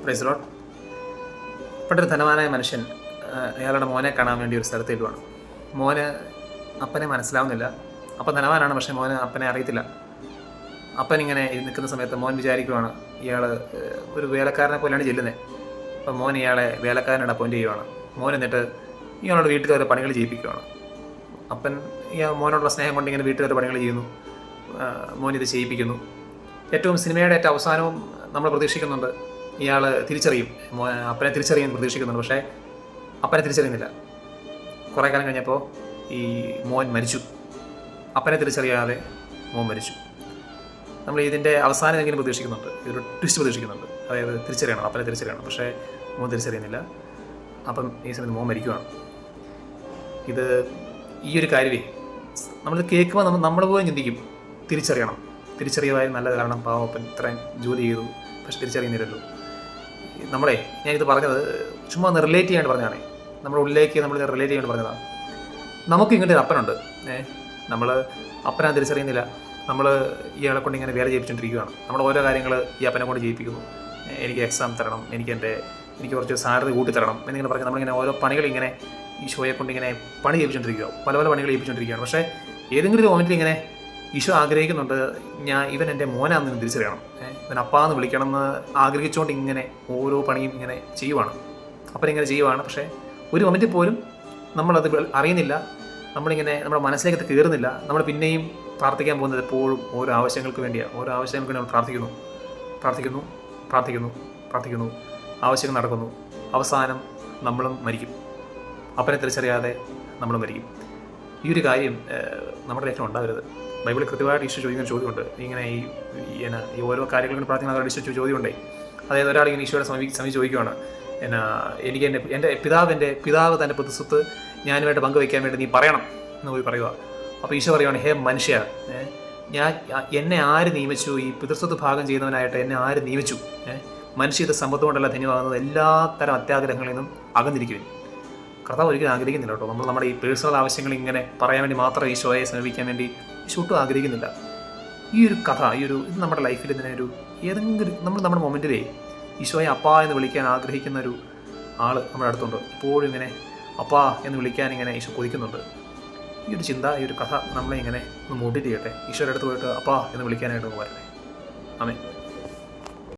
Praise Lord. പണ്ടൊരു ധനവാനായ മനുഷ്യൻ അയാളുടെ മോനെ കാണാൻ വേണ്ടി ഒരു സ്ഥലത്ത് ഇടുവാണ്. മോന് അപ്പനെ മനസ്സിലാവുന്നില്ല. അപ്പം ധനവാനാണ്, പക്ഷേ മോന് അപ്പനെ അറിയത്തില്ല. അപ്പൻ ഇങ്ങനെ നിൽക്കുന്ന സമയത്ത് മോൻ വിചാരിക്കുവാണ് ഇയാൾ ഒരു വേലക്കാരനെ പോലെയാണ് ചെല്ലുന്നത്. അപ്പം മോൻ ഇയാളെ വേലക്കാരനോട് അപ്പോയിൻ്റ് ചെയ്യുവാണ്. മോൻ എന്നിട്ട് ഇയാളോട് വീട്ടിൽ ഓരോ പണികൾ ചെയ്യിപ്പിക്കുകയാണ്. അപ്പൻ മോനോടുള്ള സ്നേഹം കൊണ്ട് ഇങ്ങനെ വീട്ടിൽ ഓരോ പണികൾ ചെയ്യുന്നു. മോൻ ഇത് ചെയ്യിപ്പിക്കുന്നു. ഏറ്റവും സിനിമയുടെ ഏറ്റവും അവസാനവും നമ്മൾ പ്രതീക്ഷിക്കുന്നുണ്ട് ഇയാൾ തിരിച്ചറിയും, അപ്പനെ തിരിച്ചറിയാൻ പ്രതീക്ഷിക്കുന്നുണ്ട്. പക്ഷേ അപ്പനെ തിരിച്ചറിയുന്നില്ല. കുറേ കാലം കഴിഞ്ഞപ്പോൾ ഈ മോൻ മരിച്ചു. അപ്പനെ തിരിച്ചറിയാതെ മോൻ മരിച്ചു. നമ്മൾ ഇതിൻ്റെ അവസാനം എങ്കിലും പ്രതീക്ഷിക്കുന്നുണ്ട്, ഒരു ട്വിസ്റ്റ് പ്രതീക്ഷിക്കുന്നുണ്ട്. അതായത് തിരിച്ചറിയണം, അപ്പനെ തിരിച്ചറിയണം. പക്ഷേ മോൻ തിരിച്ചറിയുന്നില്ല. അപ്പം ഈ സമയത്ത് മോൻ മരിക്കുകയാണ്. ഇത് ഈ ഒരു കാര്യമേ നമ്മളിത് കേൾക്കുമ്പോൾ നമ്മൾ പോലും ചിന്തിക്കും, തിരിച്ചറിയാൻ നല്ലത്. കാരണം പാവപ്പൻ ഇത്രയും ജോലി ചെയ്തു, പക്ഷെ തിരിച്ചറിയുന്നില്ലല്ലോ. ഞാനിത് പറഞ്ഞത് ചുമ്മാ ഒന്ന് റിലേറ്റ് ചെയ്യാണ്ട് പറഞ്ഞതാണ്. നമ്മുടെ ഉള്ളിലേക്ക് നമ്മൾ റിലേറ്റ് ചെയ്യാണ്ട് പറഞ്ഞതാണ്. നമുക്ക് ഇങ്ങോട്ട് ഒരു അപ്പനുണ്ട്. നമ്മൾ അപ്പനെ തിരിച്ചറിയുന്നില്ല. നമ്മൾ ഇയാളെ കൊണ്ട് ഇങ്ങനെ വേല ചെയ്യിപ്പിച്ചുകൊണ്ടിരിക്കുകയാണ്. നമ്മൾ ഓരോ കാര്യങ്ങൾ ഈ അപ്പനെ കൊണ്ട് ചെയ്യിപ്പിക്കുന്നു. എനിക്ക് എക്സാം തരണം, എനിക്ക് കുറച്ച് സാലറി കൂട്ടി തരണം എന്നിങ്ങനെ പറഞ്ഞ് നമ്മളിങ്ങനെ ഓരോ പണികൾ ഇങ്ങനെ ഈശോയെ കൊണ്ട് ഇങ്ങനെ പണി ചെയ്യിപ്പിച്ചുകൊണ്ടിരിക്കുക, പല പണികൾ ചെയ്യിപ്പിച്ചുകൊണ്ടിരിക്കുകയാണ്. പക്ഷേ ഏതെങ്കിലും ഒരു മൊമെൻറ്റിൽ ഇങ്ങനെ ഈശോ ആഗ്രഹിക്കുന്നുണ്ട്, ഇവൻ എൻ്റെ മോനാണെന്ന് തിരിച്ചറിയണം, ഇവൻ അപ്പാന്ന് വിളിക്കണമെന്ന് ആഗ്രഹിച്ചുകൊണ്ട് ഇങ്ങനെ ഓരോ പണിയും ഇങ്ങനെ ചെയ്യുവാണ്. അപ്പനിങ്ങനെ ചെയ്യുവാണ്. പക്ഷേ ഒരു മൊമെൻറ്റിൽ പോലും നമ്മളത് അറിയുന്നില്ല. നമ്മളിങ്ങനെ നമ്മുടെ മനസ്സിലേക്ക് കയറുന്നില്ല. നമ്മൾ പിന്നെയും പ്രാർത്ഥിക്കാൻ പോകുന്നത് എപ്പോഴും ഓരോ ആവശ്യങ്ങൾക്ക് വേണ്ടിയാണ്. ഓരോ ആവശ്യങ്ങൾക്ക് നമ്മൾ പ്രാർത്ഥിക്കുന്നു. ആവശ്യങ്ങൾ നടക്കുന്നു. അവസാനം നമ്മളും മരിക്കും. അപ്പനെ തിരിച്ചറിയാതെ നമ്മളും മരിക്കും. ഈ ഒരു കാര്യം നമ്മുടെ ലൈഫിൽ ഉണ്ടാവരുത്. ബൈബിളിൽ കൃത്യമായിട്ട് ഈശോ ചോദിക്കുന്ന ചോദ്യമുണ്ട്. ഇങ്ങനെ ഈ ഓരോ കാര്യങ്ങളും പ്രാർത്ഥിക്കുന്ന ഈശോ ചോദ്യമുണ്ടേ. അതായത് ഒരാൾ ഇങ്ങനെ ഈശോയുടെ സമീപിച്ച് ചോദിക്കുകയാണ്, എനിക്ക് എൻ്റെ പിതാവ് തൻ്റെ പൊതുസ്വത്ത് ഞാനുമായിട്ട് പങ്കുവയ്ക്കാൻ വേണ്ടി നീ പറയണം എന്ന് പോയി പറയുക. അപ്പോൾ ഈശോ പറയുകയാണ്, ഹേ മനുഷ്യ, എന്നെ ആര് നിയമിച്ചു? ഈ പിതൃസ്വത്ത് ഭാഗം ചെയ്യുന്നവനായിട്ട് എന്നെ ആര് നിയമിച്ചു? മനുഷ്യ സമ്പത്ത് കൊണ്ടല്ല ധന്യമാകുന്നത്, എല്ലാ തരം അത്യാഗ്രഹങ്ങളിൽ നിന്നും അകന്നിരിക്കുവിൻ. കർത്താവ് ഒരിക്കലും ആഗ്രഹിക്കുന്നില്ല കേട്ടോ. നമ്മുടെ ഈ പേഴ്സണൽ ആവശ്യങ്ങൾ ഇങ്ങനെ പറയാൻ വേണ്ടി മാത്രം ഈശോയെ സമീപിക്കാൻ വേണ്ടി ഈശോ ഒട്ടും ആഗ്രഹിക്കുന്നില്ല. ഈ ഒരു കഥ, ഇത് നമ്മുടെ ലൈഫിൽ ഇതിനെ ഏതെങ്കിലും നമ്മുടെ മൊമെൻറ്റിലേ ഈശോയെ അപ്പാ എന്ന് വിളിക്കാൻ ആഗ്രഹിക്കുന്ന ഒരു ആൾ നമ്മുടെ അടുത്തുണ്ട്. എപ്പോഴും ഇങ്ങനെ അപ്പാ എന്ന് വിളിക്കാൻ ഇങ്ങനെ ഈശോ കൊതിക്കുന്നുണ്ട്. ഈ ഒരു ചിന്ത, ഈ ഒരു കഥ നമ്മളെ ഇങ്ങനെ ഒന്ന് മോട്ടിവേറ്റ് ചെയ്യട്ടെ. ഈശോയുടെ അടുത്ത് പോയിട്ട് അപ്പാ എന്ന് വിളിക്കാനായിട്ട് വരണേ. ആമേൻ.